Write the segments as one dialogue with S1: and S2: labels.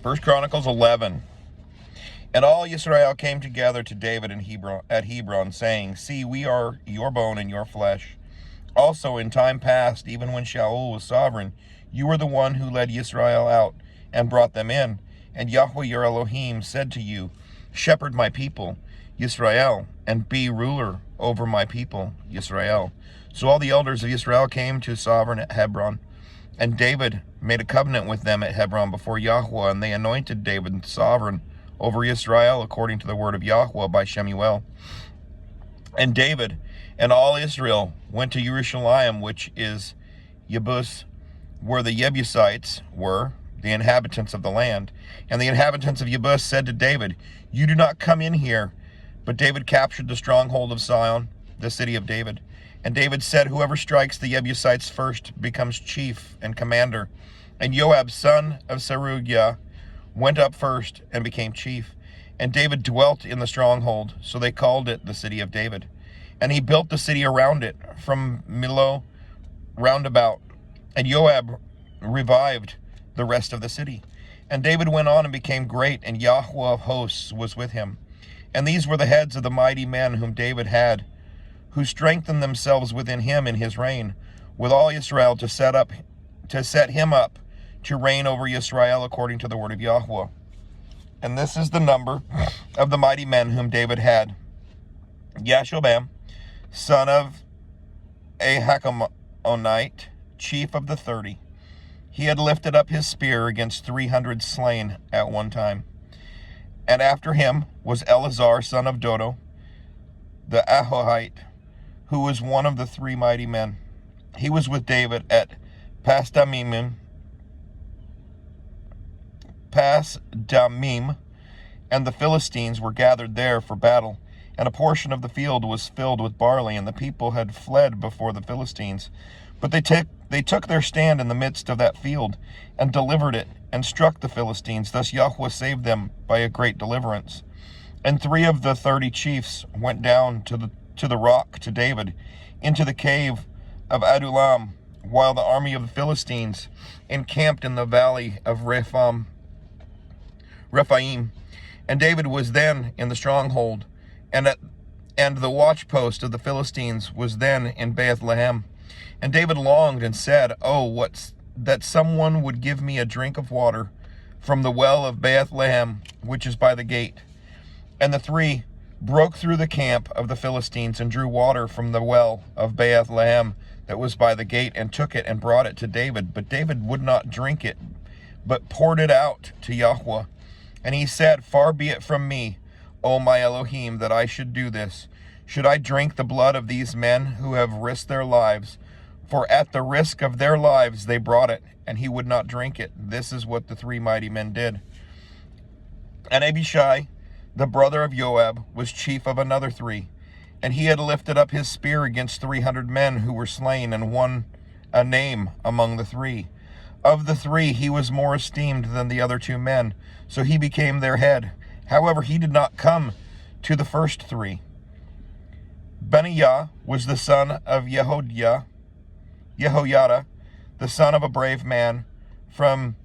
S1: First Chronicles 11. And all Israel came together to David at Hebron, saying, See, we are your bone and your flesh. Also in time past, even when Shaul was sovereign, you were the one who led Israel out and brought them in. And Yahweh your Elohim said to you, Shepherd my people, Israel, and be ruler over my people, Israel. So all the elders of Israel came to sovereign at Hebron, and David made a covenant with them at Hebron before Yahweh, and they anointed David sovereign over Israel according to the word of Yahweh by Shemuel. And David and all Israel went to Jerusalem, which is Yebus, where the Jebusites were, the inhabitants of the land. And the inhabitants of Yebus said to David, You do not come in here. But David captured the stronghold of Sion, the city of David. And David said, Whoever strikes the Jebusites first becomes chief and commander. And Joab, son of Zeruiah, went up first and became chief. And David dwelt in the stronghold, so they called it the city of David. And he built the city around it, from Millo round about. And Joab revived the rest of the city. And David went on and became great, and Yahweh of hosts was with him. And these were the heads of the mighty men whom David had, who strengthened themselves within him in his reign, with all Israel to set him up to reign over Israel according to the word of Yahweh. And this is the number of the mighty men whom David had. Yashobam, son of Ahakamonite, chief of the 30. He had lifted up his spear against 300 slain at one time. And after him was Eleazar, son of Dodo, the Ahohite, who was one of the 3 mighty men. He was with David at Pasdamim, and the Philistines were gathered there for battle. And a portion of the field was filled with barley, and the people had fled before the Philistines. But they took their stand in the midst of that field, and delivered it, and struck the Philistines. Thus Yahweh saved them by a great deliverance. And 3 of the 30 chiefs went down to the rock to David, into the cave of Adullam, while the army of the Philistines encamped in the valley of Rephaim. And David was then in the stronghold, and the watchpost of the Philistines was then in Bethlehem. And David longed and said, Oh, that someone would give me a drink of water from the well of Bethlehem, which is by the gate. And the 3 broke through the camp of the Philistines and drew water from the well of Bethlehem that was by the gate, and took it and brought it to David. But David would not drink it, but poured it out to Yahweh. And he said, Far be it from me, O my Elohim, that I should do this. Should I drink the blood of these men who have risked their lives? For at the risk of their lives they brought it, and he would not drink it. This is what the 3 mighty men did. And Abishai, the brother of Joab, was chief of another 3. And he had lifted up his spear against 300 men who were slain, and won a name among the 3. Of the 3 he was more esteemed than the other 2 men, so he became their head. However, he did not come to the first 3. Benaiah was the son of Jehoiada, the son of a brave man from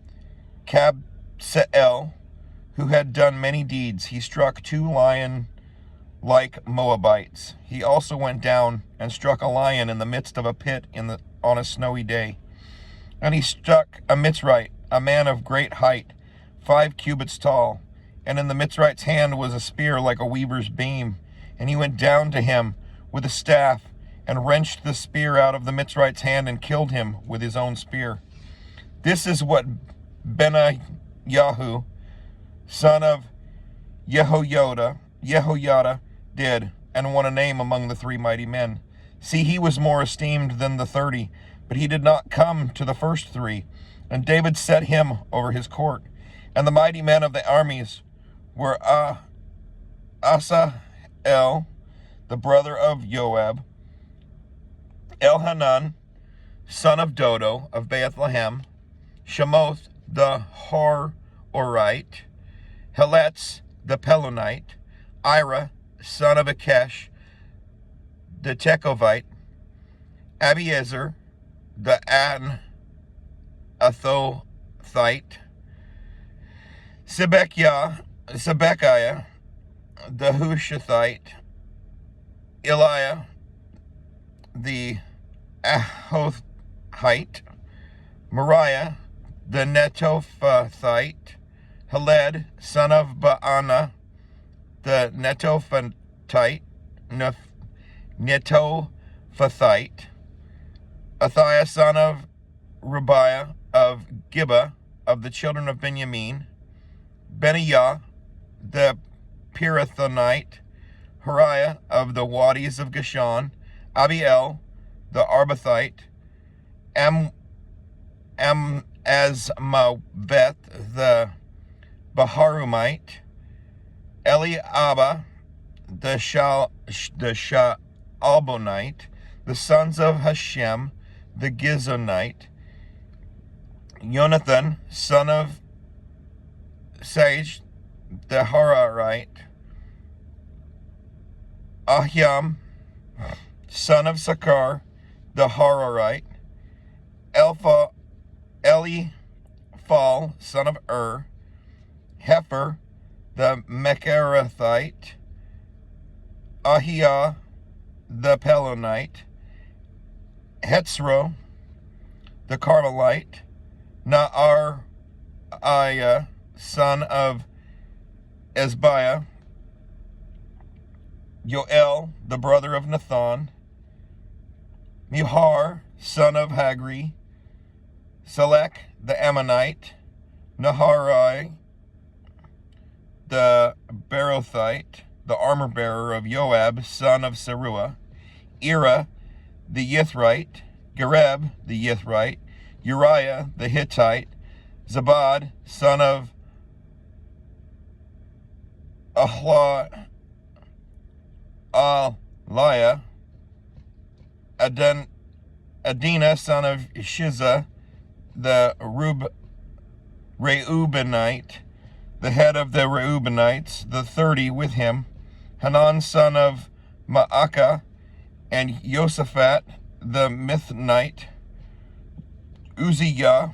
S1: Kabseel, who had done many deeds. He struck 2 lion-like Moabites. He also went down and struck a lion in the midst of a pit on a snowy day. And he struck a Mitzrite, a man of great height, 5 cubits tall. And in the Mitzrite's hand was a spear like a weaver's beam. And he went down to him with a staff, and wrenched the spear out of the Mitzrite's hand, and killed him with his own spear. This is what Benaiah, son of Jehoiada, did, and won a name among the 3 mighty men. See, he was more esteemed than the 30, but he did not come to the first 3. And David set him over his court. And the mighty men of the armies were Asahel, the brother of Joab, Elhanan, son of Dodo of Bethlehem, Shemoth the Horite, Heletz the Pelonite, Ira, son of Akesh, the Techovite, Abiezer, the Anathothite, Sibekiah, the Hushathite, Eliah, the Ahothite, Moriah, the Netophathite, Heled, son of Baana, the Netophathite, Athiah, son of Rubiah of Gibeah, of the children of Benjamin, Benaiah, the Pirathonite, Hariah, of the Wadis of Geshon, Abiel, the Arbathite, Asmaveth, the Baharumite, Eliabah, the Shaalbonite, the sons of Hashem, the Gizonite, Jonathan, son of Sage, the Hararite, Ahiam, son of Sakar, the Hararite, Eliphal, son of Hefer, the Mecherathite, Ahiah, the Pelonite, Hetzro, the Carmelite, Naariah, son of Esbiah, Yoel, the brother of Nathan, Muhar, son of Hagri, Selech, the Ammonite, Naharai, the Berothite, the armor-bearer of Joab, son of Seruah, Ira, the Yithrite, Gareb, the Yithrite, Uriah, the Hittite, Zabad, son of Aliah, Adina, son of Shiza, the Reubenite, the head of the Reubenites, the 30 with him, Hanan, son of Ma'akah, and Josaphat, the Mithnite, Uzziah,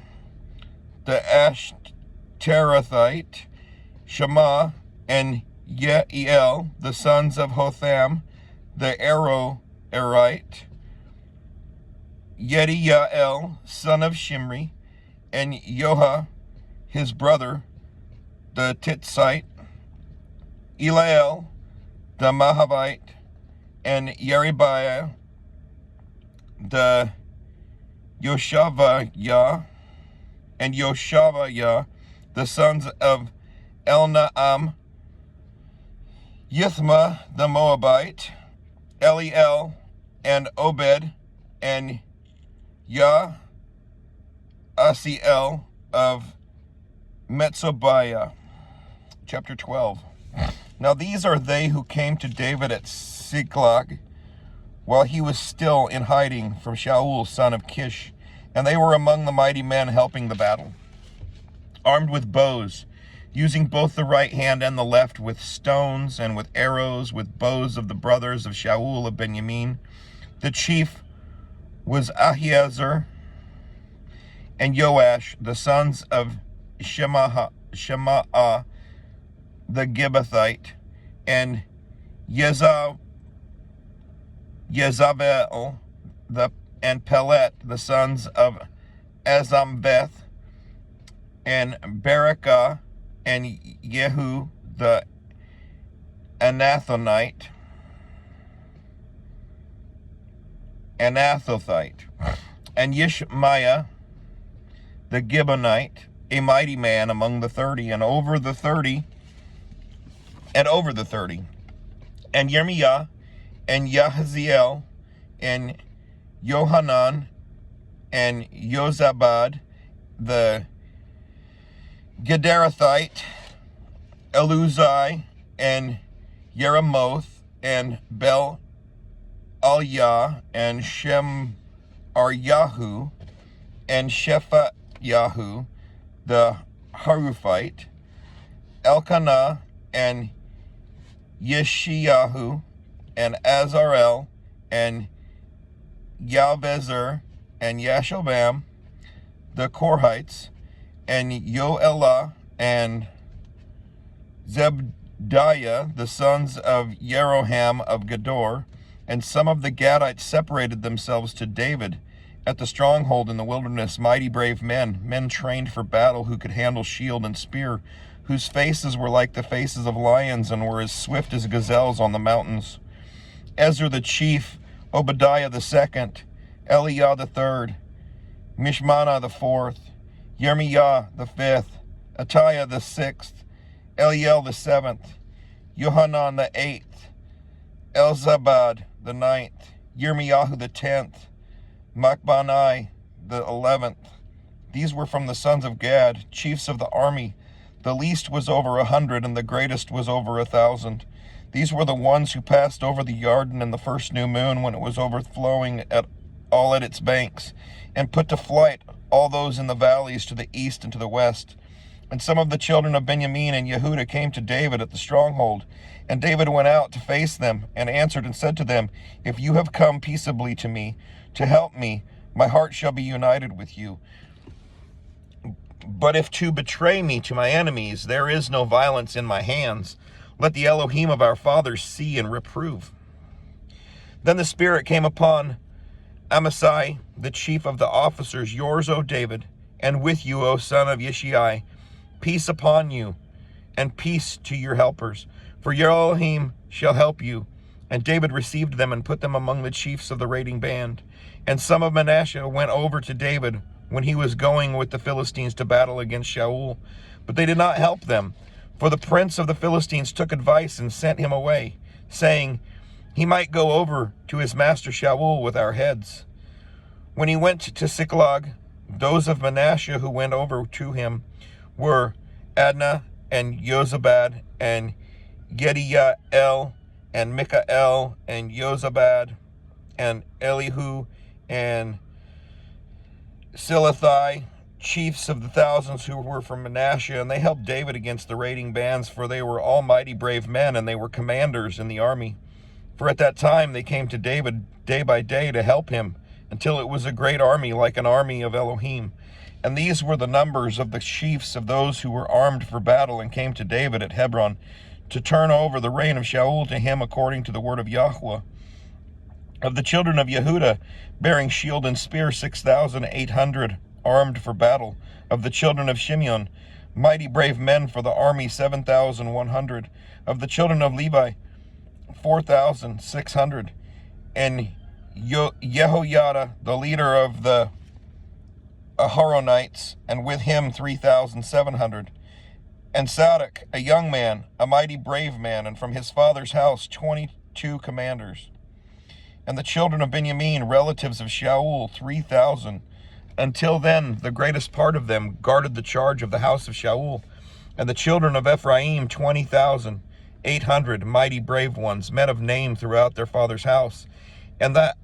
S1: the Ashterathite, Shema, and Yeiel, the sons of Hotham, the Aroerite, Yediael, son of Shimri, and Yoha, his brother, the Titzite, Eliel, the Mahavite, and Yeribiah, the Yoshavayah, and Yoshavayah, the sons of Elnaam, Yithma, the Moabite, Eliel, and Obed, and Yaasiel of Metzobiah. Chapter 12. Now these are they who came to David at Siklag, while he was still in hiding from Shaul, son of Kish, and they were among the mighty men helping the battle, armed with bows, using both the right hand and the left, with stones and with arrows, with bows of the brothers of Shaul of Benjamin. The chief was Ahiezer and Joash, the sons of Shemaah, the Gibbethite, and Jezabel, and Pelet, the sons of Azambeth, and Berekah, and Yehu, the Anathothite, and Yishmaiah, the Gibeonite, a mighty man among the 30, and over the 30, and Yirmiah, and Yahaziel, and Yohanan, and Yozabad, the Gederathite, Eluzai, and Yeremoth, and Bel Alyah, and Shem-Aryahu, and Shephayahu, the Haruphite, Elkanah, and Yeshiyahu, and Azarel, and Yahvezer, and Yashobam, the Korhites, and Yoelah, and Zebdiah, the sons of Jeroham of Gedor, and some of the Gadites separated themselves to David at the stronghold in the wilderness, mighty brave men, men trained for battle, who could handle shield and spear, whose faces were like the faces of lions and were as swift as gazelles on the mountains. Ezra the chief, Obadiah the second, Eliah the third, Mishmana the fourth, Yermiah the fifth, Attiah the sixth, Eliel the seventh, Johanan the eighth, Elzabad the ninth, Yirmiyahu the 10th, Machbanai the 11th. These were from the sons of Gad, chiefs of the army. The least was over 100, and the greatest was over 1,000. These were the ones who passed over the Jordan in the first new moon, when it was overflowing at its banks, and put to flight all those in the valleys to the east and to the west. And some of the children of Benjamin and Yehudah came to David at the stronghold. And David went out to face them, and answered and said to them, If you have come peaceably to me, to help me, my heart shall be united with you. But if to betray me to my enemies, there is no violence in my hands, let the Elohim of our fathers see and reprove. Then the Spirit came upon Amasai, the chief of the officers, yours, O David, and with you, O son of Yeshai, peace upon you, and peace to your helpers. For your Elohim shall help you. And David received them and put them among the chiefs of the raiding band. And some of Manasseh went over to David when he was going with the Philistines to battle against Shaul. But they did not help them, for the prince of the Philistines took advice and sent him away, saying, He might go over to his master Shaul with our heads. When he went to Siklag, those of Manasseh who went over to him were Adnah and Jozabad and Gediael and Mikael and Jozabad and Elihu and Silathai, chiefs of the thousands who were from Manasseh, and they helped David against the raiding bands, for they were almighty brave men, and they were commanders in the army. For at that time they came to David day by day to help him, until it was a great army, like an army of Elohim. And these were the numbers of the chiefs of those who were armed for battle, and came to David at Hebron, to turn over the reign of Shaul to him according to the word of Yahweh. Of the children of Yehudah, bearing shield and spear, 6,800 armed for battle. Of the children of Shimeon, mighty brave men for the army, 7,100. Of the children of Levi, 4,600. And Jehoiada, the leader of the Aharonites, and with him 3,700. And Sadok, a young man, a mighty brave man, and from his father's house 22 commanders. And the children of Benjamin, relatives of Shaul, 3,000. Until then, the greatest part of them guarded the charge of the house of Shaul. And the children of Ephraim, 20,800, mighty brave ones, men of name throughout their father's house. And the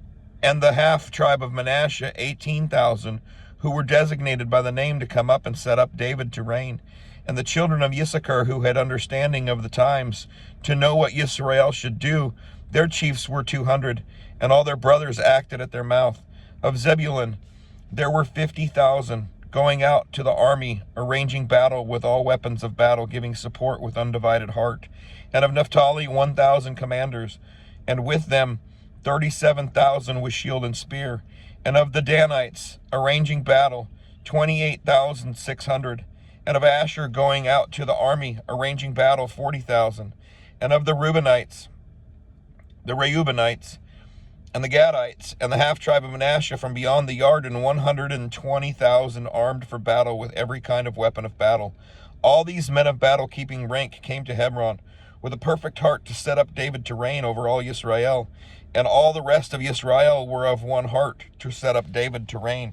S1: half tribe of Manasseh, 18,000, who were designated by the name to come up and set up David to reign. And the children of Issachar, who had understanding of the times, to know what Yisrael should do, their chiefs were 200, and all their brothers acted at their mouth. Of Zebulun, there were 50,000, going out to the army, arranging battle with all weapons of battle, giving support with undivided heart. And of Naphtali, 1,000 commanders, and with them 37,000 with shield and spear. And of the Danites, arranging battle, 28,600. And of Asher, going out to the army, arranging battle, 40,000. And of the Reubenites, and the Gadites, and the half-tribe of Manasseh from beyond the Jordan, 120,000 armed for battle with every kind of weapon of battle. All these men of battle keeping rank came to Hebron with a perfect heart to set up David to reign over all Yisrael. And all the rest of Yisrael were of one heart to set up David to reign.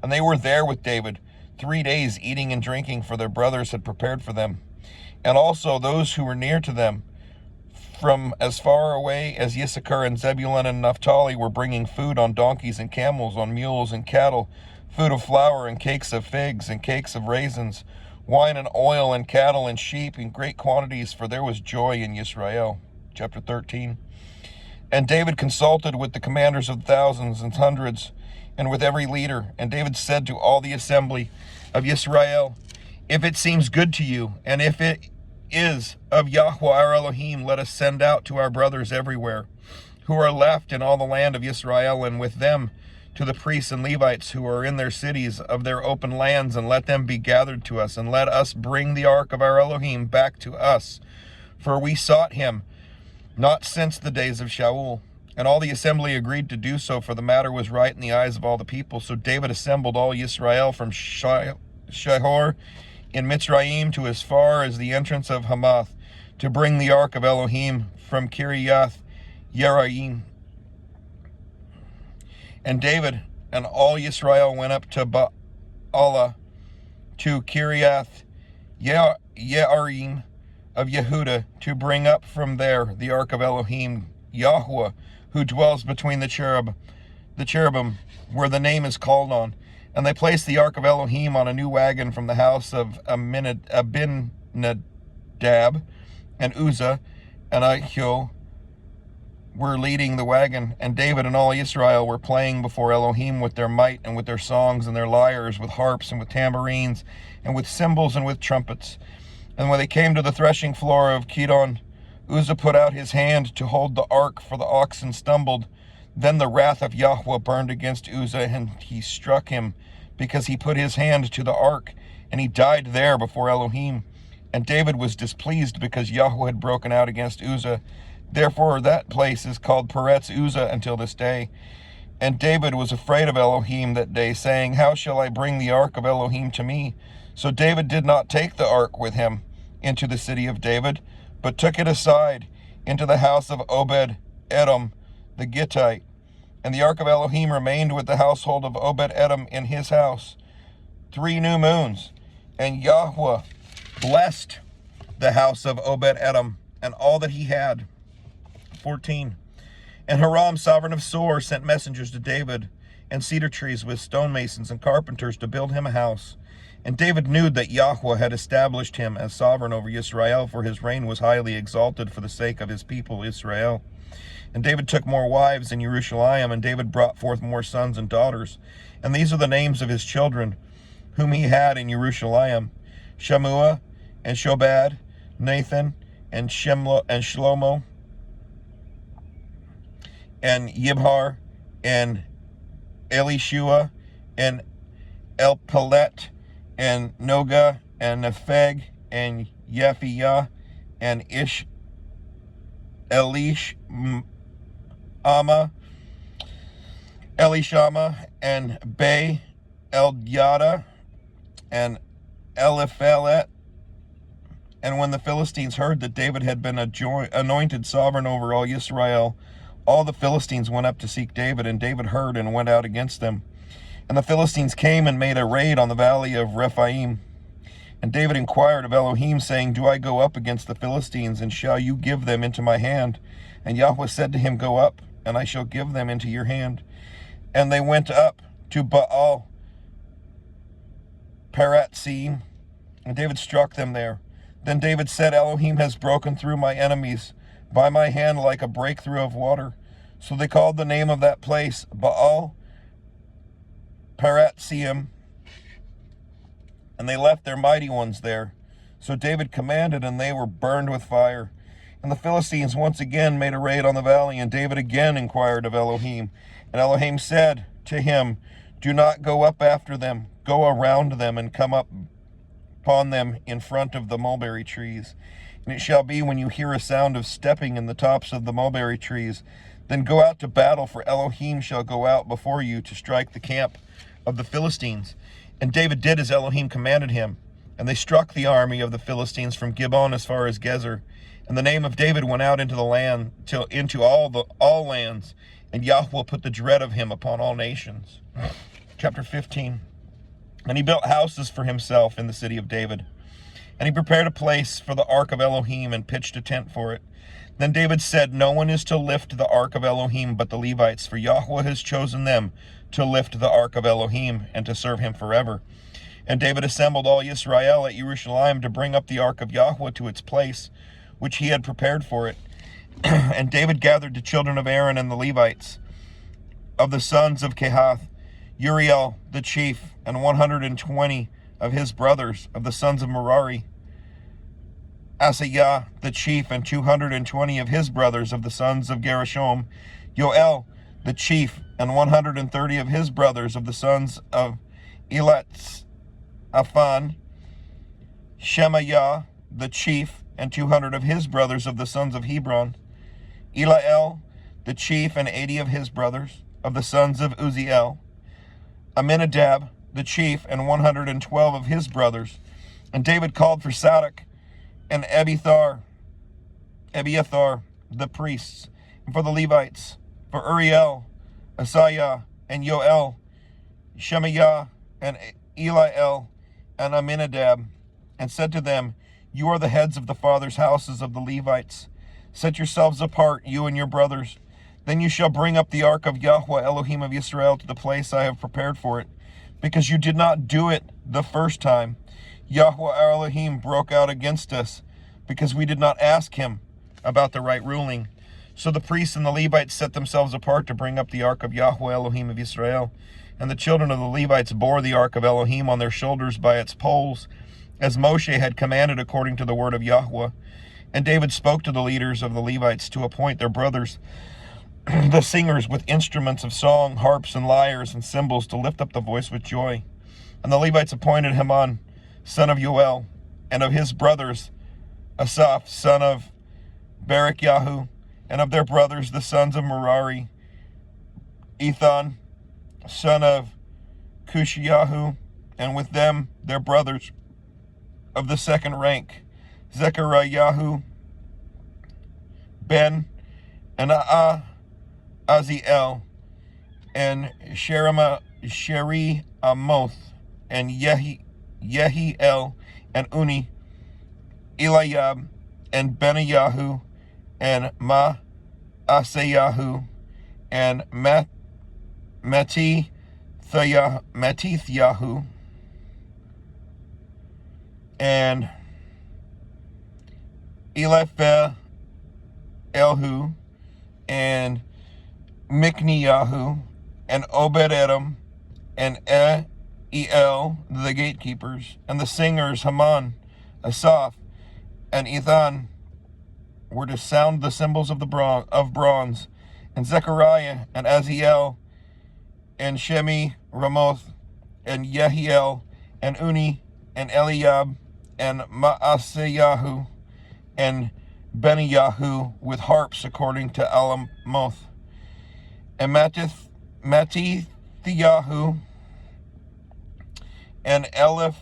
S1: And they were there with David 3 days, eating and drinking, for their brothers had prepared for them. And also those who were near to them, from as far away as Issachar and Zebulun and Naphtali, were bringing food on donkeys and camels, on mules and cattle, food of flour and cakes of figs and cakes of raisins, wine and oil and cattle and sheep in great quantities, for there was joy in Yisrael. Chapter 13. And David consulted with the commanders of thousands and hundreds, and with every leader. And David said to all the assembly of Yisrael, if it seems good to you, and if it is of Yahweh our Elohim, let us send out to our brothers everywhere, who are left in all the land of Israel, and with them to the priests and Levites who are in their cities of their open lands, and let them be gathered to us, and let us bring the ark of our Elohim back to us. For we sought him not since the days of Shaul. And all the assembly agreed to do so, for the matter was right in the eyes of all the people. So David assembled all Israel from Shihor in Mitzrayim to as far as the entrance of Hamath, to bring the ark of Elohim from Kiriath Yearim. And David and all Israel went up to Baalah, to Kiriath Yearim of Yehudah, to bring up from there the ark of Elohim, Yahweh, who dwells between the cherubim, where the name is called on. And they placed the ark of Elohim on a new wagon from the house of Abinadab, and Uzzah and Ahio were leading the wagon. And David and all Israel were playing before Elohim with their might and with their songs and their lyres, with harps and with tambourines and with cymbals and with trumpets. And when they came to the threshing floor of Kidon, Uzzah put out his hand to hold the ark, for the oxen stumbled. Then the wrath of Yahweh burned against Uzzah, and he struck him, because he put his hand to the ark, and he died there before Elohim. And David was displeased, because Yahweh had broken out against Uzzah. Therefore that place is called Peretz Uzzah until this day. And David was afraid of Elohim that day, saying, How shall I bring the ark of Elohim to me? So David did not take the ark with him into the city of David, but took it aside into the house of Obed-Edom the Gittite. And the ark of Elohim remained with the household of Obed-Edom in his house 3 new moons. And Yahweh blessed the house of Obed-Edom and all that he had. 14. And Hiram, sovereign of Sor, sent messengers to David, and cedar trees with stonemasons and carpenters to build him a house. And David knew that Yahweh had established him as sovereign over Israel, for his reign was highly exalted for the sake of his people Israel. And David took more wives in Jerusalem, and David brought forth more sons and daughters. And these are the names of his children, whom he had in Jerusalem: Shammua, and Shobad, Nathan, and Shlomo, and Yibhar, and Elishua, and Elpelet, and Noga, and Nepheg, and Yephiyah, and Elishama, and Bay Elyada, and Eliphelet. And when the Philistines heard that David had been anointed sovereign over all Israel, all the Philistines went up to seek David, and David heard and went out against them. And the Philistines came and made a raid on the valley of Rephaim. And David inquired of Elohim, saying, Do I go up against the Philistines, and shall you give them into my hand? And Yahweh said to him, Go up, and I shall give them into your hand. And they went up to Baal Peratsim, and David struck them there. Then David said, Elohim has broken through my enemies by my hand like a breakthrough of water. So they called the name of that place Baal Peratsim, and they left their mighty ones there. So David commanded, and they were burned with fire. And the Philistines once again made a raid on the valley, and David again inquired of Elohim. And Elohim said to him, Do not go up after them. Go around them and come up upon them in front of the mulberry trees. And it shall be, when you hear a sound of stepping in the tops of the mulberry trees, then go out to battle, for Elohim shall go out before you to strike the camp of the Philistines. And David did as Elohim commanded him, and they struck the army of the Philistines from Gibeon as far as Gezer. And the name of David went out into the land, into all lands, and Yahweh put the dread of him upon all nations. Chapter 15. And he built houses for himself in the city of David. And he prepared a place for the ark of Elohim, and pitched a tent for it. Then David said, No one is to lift the ark of Elohim but the Levites, for Yahweh has chosen them to lift the ark of Elohim, and to serve him forever. And David assembled all Israel at Jerusalem to bring up the ark of Yahweh to its place, which he had prepared for it. And David gathered the children of Aaron and the Levites, of the sons of Kehath, Uriel the chief, and 120 of his brothers, of the sons of Merari, Asaiah the chief, and 220 of his brothers of the sons of Gershom, Yoel the chief, and 130 of his brothers of the sons of Aphan, Shemaiah the chief, and 200 of his brothers of the sons of Hebron, Eliel the chief, and 80 of his brothers of the sons of Uzziel, Aminadab the chief, and 112 of his brothers. And David called for Sadok and Abiathar the priests, and for the Levites, for Uriel, Asaiah, and Yoel, Shemaiah, and Eliel, and Aminadab, and said to them, You are the heads of the fathers' houses of the Levites. Set yourselves apart, you and your brothers. Then you shall bring up the ark of Yahweh Elohim of Israel to the place I have prepared for it, because you did not do it the first time. Yahweh Elohim broke out against us, because we did not ask him about the right ruling. So the priests and the Levites set themselves apart to bring up the ark of Yahweh Elohim of Israel. And the children of the Levites bore the ark of Elohim on their shoulders by its poles, as Moshe had commanded according to the word of Yahweh. And David spoke to the leaders of the Levites to appoint their brothers, the singers, with instruments of song, harps and lyres and cymbals, to lift up the voice with joy. And the Levites appointed Heman, son of Yoel, and of his brothers, Asaph, son of Berechiah, and of their brothers, the sons of Merari, Ethan, son of Cushiyahu, and with them their brothers of the second rank, Zechariah, Ben, and Aziel, and Sheri Amoth, and Yehiel, and Uni, Eliab, and Benayahu, and Maaseyahu, and Matityahu, and Eliphelehu, and Mikniyahu, and Obed-Edom, and El, the gatekeepers, and the singers Heman, Asaph, and Ethan were to sound the cymbals of bronze, and Zechariah, and Aziel, and Shemi Ramoth, and Yehiel, and Uni, and Eliab, and Maaseyahu, and Benayahu, with harps according to Alamoth, and Matityahu, and Elhu,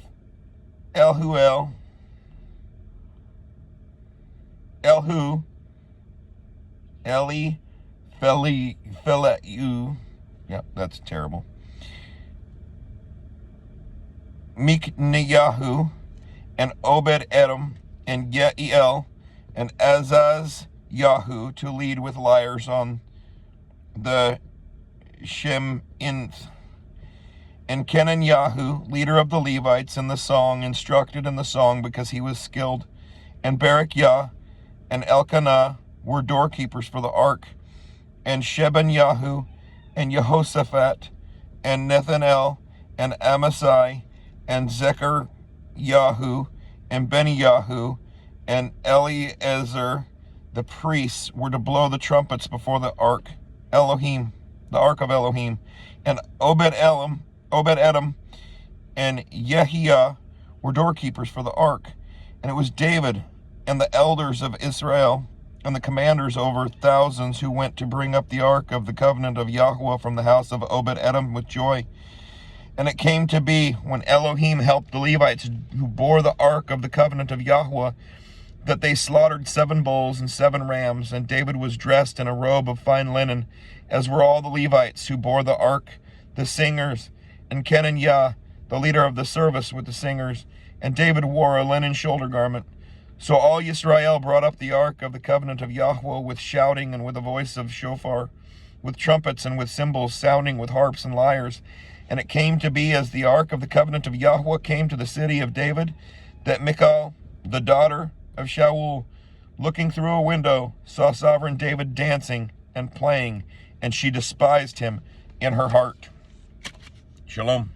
S1: Feleu, yep, that's terrible, Mikniyahu, and Obed-Edom, and Yeiel, and Azaz-Yahu, to lead with lyres on the Sheminth, and Kenanyahu, leader of the Levites in the song, instructed in the song because he was skilled, and Berechiah and Elkanah were doorkeepers for the ark, and Shebanyahu, and Jehoshaphat, and Nethanel, and Amasai, and Zechariah, and Beniyahu, and Eleazar, the priests, were to blow the trumpets before the ark Elohim, the ark of Elohim, and Obed-Edom, and Yehiah were doorkeepers for the ark. And it was David and the elders of Israel and the commanders over thousands who went to bring up the ark of the covenant of Yahweh from the house of Obed-Edom with joy. And it came to be, when Elohim helped the Levites who bore the ark of the covenant of Yahweh, that they slaughtered 7 bulls and 7 rams, and David was dressed in a robe of fine linen, as were all the Levites who bore the ark, the singers, and Kenaniah, the leader of the service with the singers, and David wore a linen shoulder garment. So all Yisrael brought up the ark of the covenant of Yahweh with shouting and with a voice of shofar, with trumpets and with cymbals, sounding with harps and lyres. And it came to be, as the ark of the covenant of Yahweh came to the city of David, that Michal, the daughter of Shaul, looking through a window, saw sovereign David dancing and playing, and she despised him in her heart. Shalom.